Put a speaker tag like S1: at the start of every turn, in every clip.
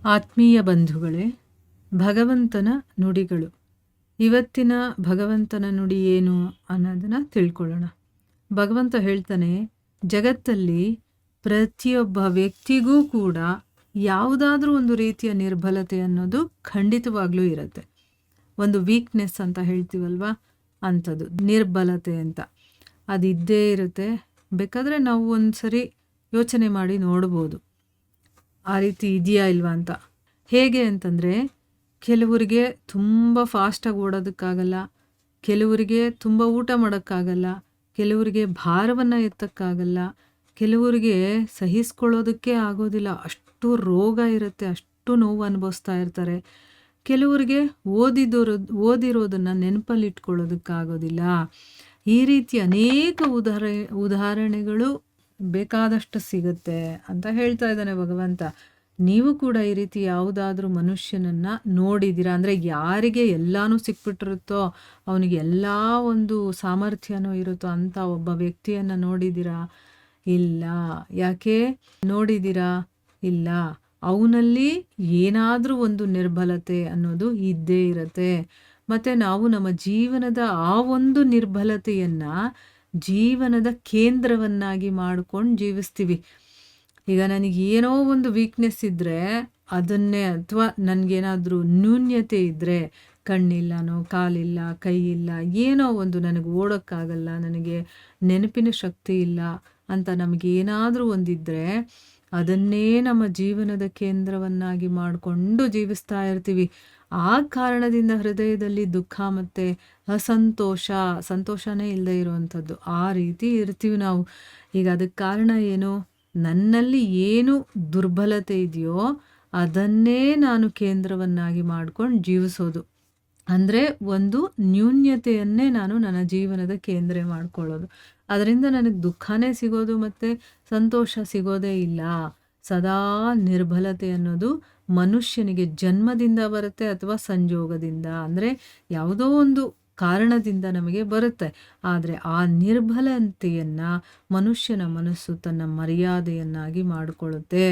S1: ಆತ್ಮೀಯ ಬಂಧುಗಳೇ, ಭಗವಂತನ ನುಡಿಗಳು. ಇವತ್ತಿನ ಭಗವಂತನ ನುಡಿ ಏನು ಅನ್ನೋದನ್ನು ತಿಳ್ಕೊಳ್ಳೋಣ. ಭಗವಂತ ಹೇಳ್ತಾನೆ, ಜಗತ್ತಲ್ಲಿ ಪ್ರತಿಯೊಬ್ಬ ವ್ಯಕ್ತಿಗೂ ಕೂಡ ಯಾವುದಾದ್ರೂ ಒಂದು ರೀತಿಯ ನಿರ್ಬಲತೆ ಅನ್ನೋದು ಖಂಡಿತವಾಗ್ಲೂ ಇರುತ್ತೆ. ಒಂದು ವೀಕ್ನೆಸ್ ಅಂತ ಹೇಳ್ತೀವಲ್ವ, ಅಂಥದ್ದು ನಿರ್ಬಲತೆ ಅಂತ ಅದಿದ್ದೇ ಇರುತ್ತೆ. ಬೇಕಾದರೆ ನಾವು ಒಂದು ಸರಿ ಯೋಚನೆ ಮಾಡಿ ನೋಡ್ಬೋದು, ಆ ರೀತಿ ಇದೆಯಾ ಇಲ್ವಾ ಅಂತ. ಹೇಗೆ ಅಂತಂದರೆ, ಕೆಲವರಿಗೆ ತುಂಬ ಫಾಸ್ಟಾಗಿ ಓಡೋದಕ್ಕಾಗಲ್ಲ, ಕೆಲವರಿಗೆ ತುಂಬ ಊಟ ಮಾಡೋಕ್ಕಾಗಲ್ಲ, ಕೆಲವರಿಗೆ ಭಾರವನ್ನು ಎತ್ತಕ್ಕಾಗಲ್ಲ, ಕೆಲವರಿಗೆ ಸಹಿಸ್ಕೊಳ್ಳೋದಕ್ಕೆ ಆಗೋದಿಲ್ಲ, ಅಷ್ಟು ರೋಗ ಇರುತ್ತೆ, ಅಷ್ಟು ನೋವು ಅನುಭವಿಸ್ತಾ ಇರ್ತಾರೆ. ಕೆಲವರಿಗೆ ಓದಿರೋದನ್ನು ನೆನಪಲ್ಲಿ ಇಟ್ಕೊಳ್ಳೋದಕ್ಕಾಗೋದಿಲ್ಲ. ಈ ರೀತಿ ಅನೇಕ ಉದಾಹರಣೆಗಳು ಬೇಕಾದಷ್ಟು ಸಿಗುತ್ತೆ ಅಂತ ಹೇಳ್ತಾ ಇದ್ದಾನೆ ಭಗವಂತ. ನೀವು ಕೂಡ ಈ ರೀತಿ ಯಾವುದಾದ್ರೂ ಮನುಷ್ಯನನ್ನು ನೋಡಿದ್ದೀರಾ? ಅಂದರೆ ಯಾರಿಗೆ ಎಲ್ಲನೂ ಸಿಕ್ಬಿಟ್ಟಿರುತ್ತೋ, ಅವನಿಗೆ ಎಲ್ಲ ಒಂದು ಸಾಮರ್ಥ್ಯನೂ ಇರುತ್ತೋ ಅಂಥ ಒಬ್ಬ ವ್ಯಕ್ತಿಯನ್ನು ನೋಡಿದ್ದೀರಾ? ಇಲ್ಲ. ಯಾಕೆ ನೋಡಿದ್ದೀರಾ? ಇಲ್ಲ. ಅವನಲ್ಲಿ ಏನಾದರೂ ಒಂದು ನಿರ್ಬಲತೆ ಅನ್ನೋದು ಇದ್ದೇ ಇರುತ್ತೆ. ಮತ್ತು ನಾವು ನಮ್ಮ ಜೀವನದ ಆ ಒಂದು ನಿರ್ಬಲತೆಯನ್ನು ಜೀವನದ ಕೇಂದ್ರವನ್ನಾಗಿ ಮಾಡ್ಕೊಂಡು ಜೀವಿಸ್ತೀವಿ. ಈಗ ನನಗೇನೋ ಒಂದು ವೀಕ್ನೆಸ್ ಇದ್ದರೆ ಅದನ್ನೇ, ಅಥವಾ ನನಗೇನಾದರೂ ನ್ಯೂನ್ಯತೆ ಇದ್ದರೆ, ಕಣ್ಣಿಲ್ಲನೋ, ಕಾಲಿಲ್ಲ, ಕೈ ಇಲ್ಲ, ಏನೋ ಒಂದು, ನನಗೆ ಓಡೋಕ್ಕಾಗಲ್ಲ, ನನಗೆ ನೆನಪಿನ ಶಕ್ತಿ ಇಲ್ಲ ಅಂತ ನಮಗೇನಾದರೂ ಒಂದಿದ್ದರೆ ಅದನ್ನೇ ನಮ್ಮ ಜೀವನದ ಕೇಂದ್ರವನ್ನಾಗಿ ಮಾಡಿಕೊಂಡು ಜೀವಿಸ್ತಾ ಇರ್ತೀವಿ. ಆ ಕಾರಣದಿಂದ ಹೃದಯದಲ್ಲಿ ದುಃಖ ಮತ್ತು ಸಂತೋಷನೇ ಇಲ್ಲದೆ ಇರುವಂಥದ್ದು, ಆ ರೀತಿ ಇರ್ತೀವಿ ನಾವು. ಈಗ ಅದಕ್ಕೆ ಕಾರಣ ಏನು? ನನ್ನಲ್ಲಿ ಏನು ದುರ್ಬಲತೆ ಇದೆಯೋ ಅದನ್ನೇ ನಾನು ಕೇಂದ್ರವನ್ನಾಗಿ ಮಾಡ್ಕೊಂಡು ಜೀವಿಸೋದು. ಅಂದರೆ ಒಂದು ನ್ಯೂನ್ಯತೆಯನ್ನೇ ನಾನು ನನ್ನ ಜೀವನದ ಕೇಂದ್ರ ಮಾಡ್ಕೊಳ್ಳೋದು. ಅದರಿಂದ ನನಗೆ ದುಃಖನೇ ಸಿಗೋದು ಮತ್ತು ಸಂತೋಷ ಸಿಗೋದೇ ಇಲ್ಲ. ಸದಾ ನಿರ್ಬಲತೆ ಅನ್ನೋದು ಮನುಷ್ಯನಿಗೆ ಜನ್ಮದಿಂದ ಬರುತ್ತೆ ಅಥವಾ ಸಂಜೋಗದಿಂದ, ಅಂದರೆ ಯಾವುದೋ ಒಂದು ಕಾರಣದಿಂದ ನಮಗೆ ಬರುತ್ತೆ. ಆದರೆ ಆ ನಿರ್ಬಲತೆಯನ್ನು ಮನುಷ್ಯನ ಮನಸ್ಸು ತನ್ನ ಮರ್ಯಾದೆಯನ್ನಾಗಿ ಮಾಡಿಕೊಳ್ಳುತ್ತೆ.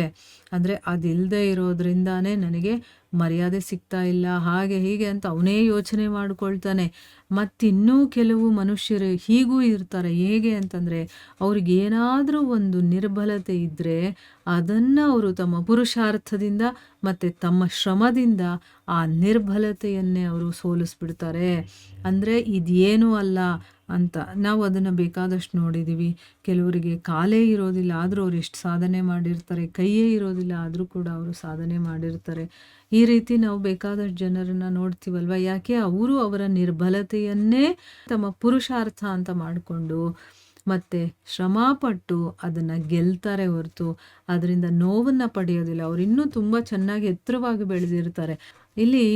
S1: ಅಂದರೆ ಅದಿಲ್ಲದೆ ಇರೋದ್ರಿಂದಾನೇ ನನಗೆ ಮರ್ಯಾದೆ ಸಿಗ್ತಾ ಇಲ್ಲ, ಹಾಗೆ ಹೀಗೆ ಅಂತ ಅವನೇ ಯೋಚನೆ ಮಾಡಿಕೊಳ್ತಾನೆ. ಮತ್ತಿನ್ನೂ ಕೆಲವು ಮನುಷ್ಯರು ಹೀಗೂ ಇರ್ತಾರೆ. ಹೇಗೆ ಅಂತಂದರೆ, ಅವ್ರಿಗೇನಾದರೂ ಒಂದು ನಿರ್ಬಲತೆ ಇದ್ದರೆ ಅದನ್ನು ಅವರು ತಮ್ಮ ಪುರುಷಾರ್ಥದಿಂದ ಮತ್ತು ತಮ್ಮ ಶ್ರಮದಿಂದ ಆ ನಿರ್ಬಲತೆಯನ್ನೇ ಅವರು ಸೋಲಿಸ್ಬಿಡ್ತಾರೆ. ಅಂದರೆ ಇದೇನೂ ಅಲ್ಲ ಅಂತ. ನಾವು ಅದನ್ನು ಬೇಕಾದಷ್ಟು ನೋಡಿದ್ದೀವಿ. ಕೆಲವರಿಗೆ ಕಾಲೇ ಇರೋದಿಲ್ಲ, ಆದರೂ ಅವ್ರು ಎಷ್ಟು ಸಾಧನೆ ಮಾಡಿರ್ತಾರೆ. ಕೈಯೇ ಇರೋದಿಲ್ಲ, ಆದರೂ ಕೂಡ ಅವರು ಸಾಧನೆ ಮಾಡಿರ್ತಾರೆ. ಈ ರೀತಿ ನಾವು ಬೇಕಾದಷ್ಟು ಜನರನ್ನು ನೋಡ್ತೀವಲ್ವ. ಯಾಕೆ? ಅವರು ಅವರ ನಿರ್ಬಲತೆಯನ್ನೇ ತಮ್ಮ ಪುರುಷಾರ್ಥ ಅಂತ ಮಾಡಿಕೊಂಡು ಮತ್ತು ಶ್ರಮಪಟ್ಟು ಅದನ್ನು ಗೆಲ್ತಾರೆ ಹೊರತು ಅದರಿಂದ ನೋವನ್ನು ಪಡೆಯೋದಿಲ್ಲ. ಅವ್ರು ಇನ್ನೂ ತುಂಬ ಚೆನ್ನಾಗಿ ಎತ್ತರವಾಗಿ ಬೆಳೆದಿರ್ತಾರೆ. ಇಲ್ಲಿ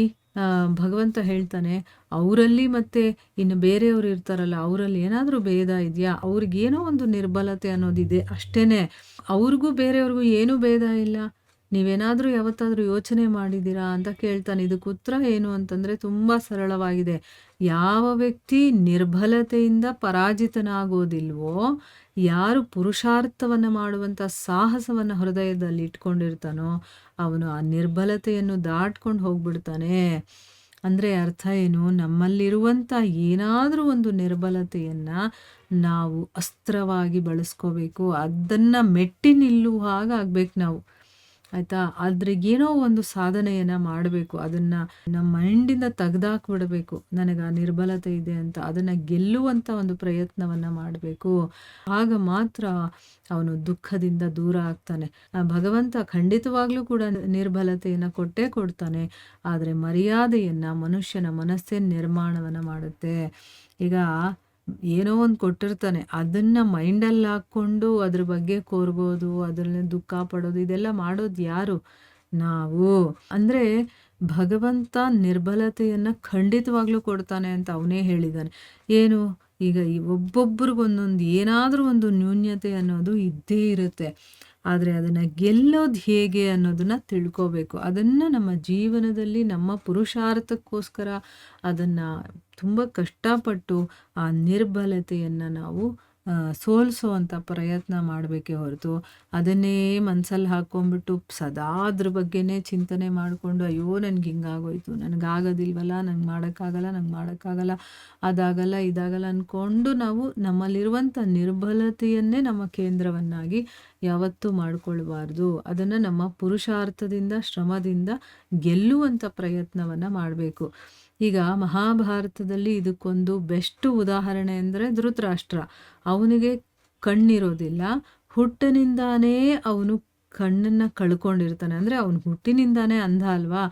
S1: ಭಗವಂತ ಹೇಳ್ತಾನೆ, ಅವರಲ್ಲಿ ಮತ್ತು ಇನ್ನು ಬೇರೆಯವರು ಇರ್ತಾರಲ್ಲ, ಅವರಲ್ಲಿ ಏನಾದರೂ ಭೇದ ಇದೆಯಾ? ಅವ್ರಿಗೇನೋ ಒಂದು ನಿರ್ಬಲತೆ ಅನ್ನೋದಿದೆ ಅಷ್ಟೇ. ಅವ್ರಿಗೂ ಬೇರೆಯವ್ರಿಗೂ ಏನೂ ಭೇದ ಇಲ್ಲ. ನೀವೇನಾದರೂ ಯಾವತ್ತಾದರೂ ಯೋಚನೆ ಮಾಡಿದ್ದೀರಾ ಅಂತ ಕೇಳ್ತಾನೆ. ಇದಕ್ಕೆ ಉತ್ತರ ಏನು ಅಂತಂದರೆ ತುಂಬ ಸರಳವಾಗಿದೆ. ಯಾವ ವ್ಯಕ್ತಿ ನಿರ್ಬಲತೆಯಿಂದ ಪರಾಜಿತನಾಗೋದಿಲ್ವೋ, ಯಾರು ಪುರುಷಾರ್ಥವನ್ನು ಮಾಡುವಂಥ ಸಾಹಸವನ್ನು ಹೃದಯದಲ್ಲಿ ಇಟ್ಕೊಂಡಿರ್ತಾನೋ ಅವನು ಆ ನಿರ್ಬಲತೆಯನ್ನು ದಾಟ್ಕೊಂಡು ಹೋಗ್ಬಿಡ್ತಾನೆ. ಅಂದರೆ ಅರ್ಥ ಏನು? ನಮ್ಮಲ್ಲಿರುವಂಥ ಏನಾದರೂ ಒಂದು ನಿರ್ಬಲತೆಯನ್ನು ನಾವು ಅಸ್ತ್ರವಾಗಿ ಬಳಸ್ಕೋಬೇಕು. ಅದನ್ನು ಮೆಟ್ಟಿ ನಿಲ್ಲುವ ಹಾಗೆ ಆಗ್ಬೇಕು ನಾವು, ಆಯಿತಾ? ಅದ್ರಿಗೇನೋ ಒಂದು ಸಾಧನೆಯನ್ನು ಮಾಡಬೇಕು. ಅದನ್ನು ನಮ್ಮ ಮೈಂಡಿಂದ ತೆಗೆದಾಕ್ಬಿಡಬೇಕು. ನನಗೆ ಆ ನಿರ್ಬಲತೆ ಇದೆ ಅಂತ ಅದನ್ನು ಗೆಲ್ಲುವಂಥ ಒಂದು ಪ್ರಯತ್ನವನ್ನು ಮಾಡಬೇಕು. ಆಗ ಮಾತ್ರ ಅವನು ದುಃಖದಿಂದ ದೂರ ಆಗ್ತಾನೆ. ಭಗವಂತ ಖಂಡಿತವಾಗ್ಲೂ ಕೂಡ ನಿರ್ಬಲತೆಯನ್ನು ಕೊಟ್ಟೇ ಕೊಡ್ತಾನೆ. ಆದರೆ ಮರ್ಯಾದೆಯನ್ನು ಮನುಷ್ಯನ ಮನಸ್ಸೇ ನಿರ್ಮಾಣವನ್ನು ಮಾಡುತ್ತೆ. ಈಗ ಏನೋ ಒಂದು ಕೊಟ್ಟಿರ್ತಾನೆ, ಅದನ್ನು ಮೈಂಡಲ್ಲಿ ಹಾಕ್ಕೊಂಡು ಅದ್ರ ಬಗ್ಗೆ ಕೋರ್ಗೋದು, ಅದರಲ್ಲಿ ದುಃಖ ಪಡೋದು, ಇದೆಲ್ಲ ಮಾಡೋದು ಯಾರು? ನಾವು. ಅಂದರೆ ಭಗವಂತ ನಿರ್ಬಲತೆಯನ್ನು ಖಂಡಿತವಾಗ್ಲೂ ಕೊಡ್ತಾನೆ ಅಂತ ಅವನೇ ಹೇಳಿದ್ದಾನೆ. ಏನು? ಈಗ ಈ ಒಬ್ಬೊಬ್ರಿಗೊಂದೊಂದು ಏನಾದರೂ ಒಂದು ನ್ಯೂನ್ಯತೆ ಅನ್ನೋದು ಇದ್ದೇ ಇರುತ್ತೆ. ಆದರೆ ಅದನ್ನು ಗೆಲ್ಲೋದು ಹೇಗೆ ಅನ್ನೋದನ್ನು ತಿಳ್ಕೋಬೇಕು. ಅದನ್ನು ನಮ್ಮ ಜೀವನದಲ್ಲಿ ನಮ್ಮ ಪುರುಷಾರ್ಥಕ್ಕೋಸ್ಕರ ಅದನ್ನು ತುಂಬ ಕಷ್ಟಪಟ್ಟು ಆ ನಿರ್ಬಲತೆಯನ್ನು ನಾವು ಸೋಲಿಸೋ ಪ್ರಯತ್ನ ಮಾಡಬೇಕೇ ಹೊರತು ಅದನ್ನೇ ಮನಸ್ಸಲ್ಲಿ ಹಾಕ್ಕೊಂಬಿಟ್ಟು ಸದಾ ಅದ್ರ ಬಗ್ಗೆನೇ ಚಿಂತನೆ ಮಾಡಿಕೊಂಡು ಅಯ್ಯೋ ನನಗೆ ಹಿಂಗಾಗೋಯ್ತು, ನನಗಾಗೋದಿಲ್ವಲ್ಲ, ನಂಗೆ ಮಾಡೋಕ್ಕಾಗಲ್ಲ, ಅದಾಗಲ್ಲ ಇದಾಗಲ್ಲ ಅಂದ್ಕೊಂಡು ನಾವು ನಮ್ಮಲ್ಲಿರುವಂಥ ನಿರ್ಬಲತೆಯನ್ನೇ ನಮ್ಮ ಕೇಂದ್ರವನ್ನಾಗಿ ಯಾವತ್ತೂ ಮಾಡಿಕೊಳ್ಬಾರ್ದು. ಅದನ್ನು ನಮ್ಮ ಪುರುಷಾರ್ಥದಿಂದ ಶ್ರಮದಿಂದ ಗೆಲ್ಲುವಂಥ ಪ್ರಯತ್ನವನ್ನು ಮಾಡಬೇಕು. ಈಗ ಮಹಾಭಾರತದಲ್ಲಿ ಇದಕ್ಕೊಂದು ಬೆಸ್ಟ್ ಉದಾಹರಣೆ ಅಂದರೆ ಧೃತರಾಷ್ಟ್ರ. ಅವನಿಗೆ ಕಣ್ಣಿರೋದಿಲ್ಲ, ಹುಟ್ಟಿನಿಂದಾನೇ ಅವನು ಕಣ್ಣನ್ನು ಕಳ್ಕೊಂಡಿರ್ತಾನೆ. ಅಂದರೆ ಅವನು ಹುಟ್ಟಿನಿಂದಾನೇ ಅಂಧ ಅಲ್ವಾ,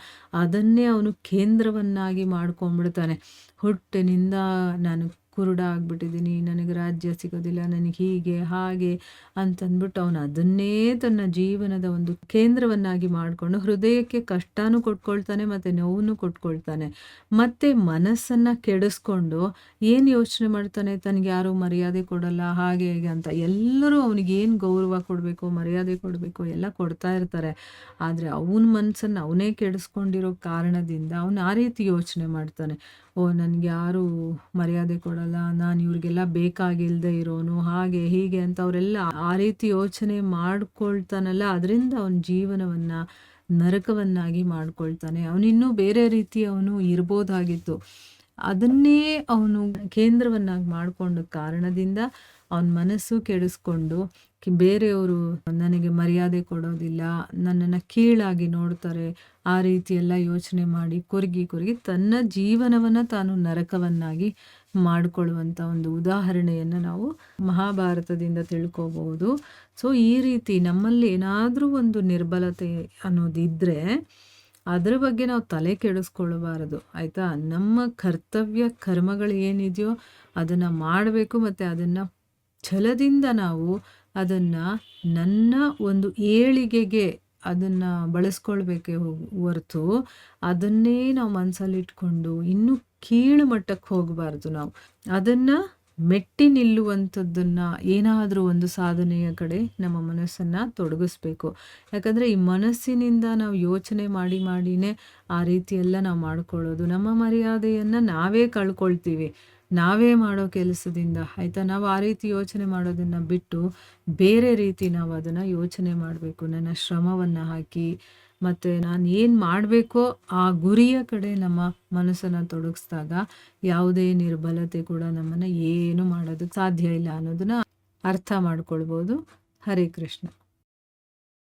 S1: ಅದನ್ನೇ ಅವನು ಕೇಂದ್ರವನ್ನಾಗಿ ಮಾಡ್ಕೊಂಡ್ಬಿಡ್ತಾನೆ. ಹುಟ್ಟಿನಿಂದ ನಾನು ಕುರುಡ ಆಗ್ಬಿಟ್ಟಿದ್ದೀನಿ, ನನಗೆ ರಾಜ್ಯ ಸಿಗೋದಿಲ್ಲ, ನನಗೆ ಹೀಗೆ ಹಾಗೆ ಅಂತಂದ್ಬಿಟ್ಟು ಅವನು ಅದನ್ನೇ ತನ್ನ ಜೀವನದ ಒಂದು ಕೇಂದ್ರವನ್ನಾಗಿ ಮಾಡಿಕೊಂಡು ಹೃದಯಕ್ಕೆ ಕಷ್ಟನೂ ಕೊಟ್ಕೊಳ್ತಾನೆ ಮತ್ತು ನೋವನ್ನು ಕೊಟ್ಕೊಳ್ತಾನೆ. ಮತ್ತು ಮನಸ್ಸನ್ನು ಕೆಡಿಸ್ಕೊಂಡು ಏನು ಯೋಚನೆ ಮಾಡ್ತಾನೆ, ತನಗೆ ಯಾರೂ ಮರ್ಯಾದೆ ಕೊಡಲ್ಲ ಹಾಗೆ ಹೀಗೆ ಅಂತ. ಎಲ್ಲರೂ ಅವನಿಗೇನು ಗೌರವ ಕೊಡಬೇಕು, ಮರ್ಯಾದೆ ಕೊಡಬೇಕು ಎಲ್ಲ ಕೊಡ್ತಾ ಇರ್ತಾರೆ. ಆದರೆ ಅವನ ಮನಸ್ಸನ್ನು ಅವನೇ ಕೆಡಿಸ್ಕೊಂಡಿರೋ ಕಾರಣದಿಂದ ಅವನು ಆ ರೀತಿ ಯೋಚನೆ ಮಾಡ್ತಾನೆ. ನನಗೆ ಯಾರೂ ಮರ್ಯಾದೆ ಕೊಡಲ್ಲ, ನಾನು ಇವ್ರಿಗೆಲ್ಲ ಬೇಕಾಗಿಲ್ಲದೆ ಇರೋನು, ಹಾಗೆ ಹೀಗೆ ಅಂತ ಅವರೆಲ್ಲ ಆ ರೀತಿ ಯೋಚನೆ ಮಾಡ್ಕೊಳ್ತಾನಲ್ಲ, ಅದರಿಂದ ಅವನ ಜೀವನವನ್ನು ನರಕವನ್ನಾಗಿ ಮಾಡ್ಕೊಳ್ತಾನೆ. ಅವನಿನ್ನೂ ಬೇರೆ ರೀತಿ ಅವನು ಇರ್ಬೋದಾಗಿತ್ತು. ಅದನ್ನೇ ಅವನು ಕೇಂದ್ರವನ್ನಾಗಿ ಮಾಡಿಕೊಂಡ ಕಾರಣದಿಂದ ಅವನ ಮನಸ್ಸು ಕೆಡಿಸ್ಕೊಂಡು ಬೇರೆಯವರು ನನಗೆ ಮರ್ಯಾದೆ ಕೊಡೋದಿಲ್ಲ, ನನ್ನನ್ನು ಕೀಳಾಗಿ ನೋಡ್ತಾರೆ, ಆ ರೀತಿಯೆಲ್ಲ ಯೋಚನೆ ಮಾಡಿ ಕೊರಗಿ ತನ್ನ ಜೀವನವನ್ನು ತಾನು ನರಕವನ್ನಾಗಿ ಮಾಡಿಕೊಳ್ಳುವಂಥ ಒಂದು ಉದಾಹರಣೆಯನ್ನು ನಾವು ಮಹಾಭಾರತದಿಂದ ತಿಳ್ಕೊಬೋದು. ಸೊ ಈ ರೀತಿ ನಮ್ಮಲ್ಲಿ ಏನಾದರೂ ಒಂದು ನಿರ್ಬಲತೆ ಅನ್ನೋದಿದ್ದರೆ ಅದರ ಬಗ್ಗೆ ನಾವು ತಲೆ ಕೆಡಿಸ್ಕೊಳ್ಬಾರದು, ಆಯಿತಾ. ನಮ್ಮ ಕರ್ತವ್ಯ ಕರ್ಮಗಳು ಏನಿದೆಯೋ ಅದನ್ನು ಮಾಡಬೇಕು ಮತ್ತು ಅದನ್ನು ಛಲದಿಂದ ನಾವು ಅದನ್ನು ನನ್ನ ಒಂದು ಏಳಿಗೆಗೆ ಅದನ್ನು ಬಳಸ್ಕೊಳ್ಬೇಕೇ ಹೊರತು ಅದನ್ನೇ ನಾವು ಮನಸ್ಸಲ್ಲಿಟ್ಕೊಂಡು ಇನ್ನೂ ಕೀಳು ಮಟ್ಟಕ್ಕೆ ಹೋಗಬಾರ್ದು. ನಾವು ಅದನ್ನು ಮೆಟ್ಟಿ ನಿಲ್ಲುವಂಥದ್ದನ್ನು ಏನಾದರೂ ಒಂದು ಸಾಧನೆಯ ಕಡೆ ನಮ್ಮ ಮನಸ್ಸನ್ನು ತೊಡಗಿಸ್ಬೇಕು. ಯಾಕಂದರೆ ಈ ಮನಸ್ಸಿನಿಂದ ನಾವು ಯೋಚನೆ ಮಾಡಿನೇ ಆ ರೀತಿಯೆಲ್ಲ ನಾವು ಮಾಡ್ಕೊಳ್ಳೋದು, ನಮ್ಮ ಮರ್ಯಾದೆಯನ್ನು ನಾವೇ ಕಳ್ಕೊಳ್ತೀವಿ ನಾವೇ ಮಾಡೋ ಕೆಲಸದಿಂದ, ಆಯಿತಾ. ನಾವು ಆ ರೀತಿ ಯೋಚನೆ ಮಾಡೋದನ್ನು ಬಿಟ್ಟು ಬೇರೆ ರೀತಿ ನಾವು ಅದನ್ನು ಯೋಚನೆ ಮಾಡಬೇಕು. ನನ್ನ ಶ್ರಮವನ್ನು ಹಾಕಿ ಮತ್ತು ನಾನು ಏನು ಮಾಡಬೇಕೋ ಆ ಗುರಿಯ ಕಡೆ ನಮ್ಮ ಮನಸ್ಸನ್ನು ತೊಡಗಿಸಿದಾಗ ಯಾವುದೇ ನಿರ್ಬಲತೆ ಕೂಡ ನಮ್ಮನ್ನು ಏನು ಮಾಡೋದಕ್ಕೆ ಸಾಧ್ಯ ಇಲ್ಲ ಅನ್ನೋದನ್ನು ಅರ್ಥ ಮಾಡ್ಕೊಳ್ಬೋದು. ಹರೇ ಕೃಷ್ಣ.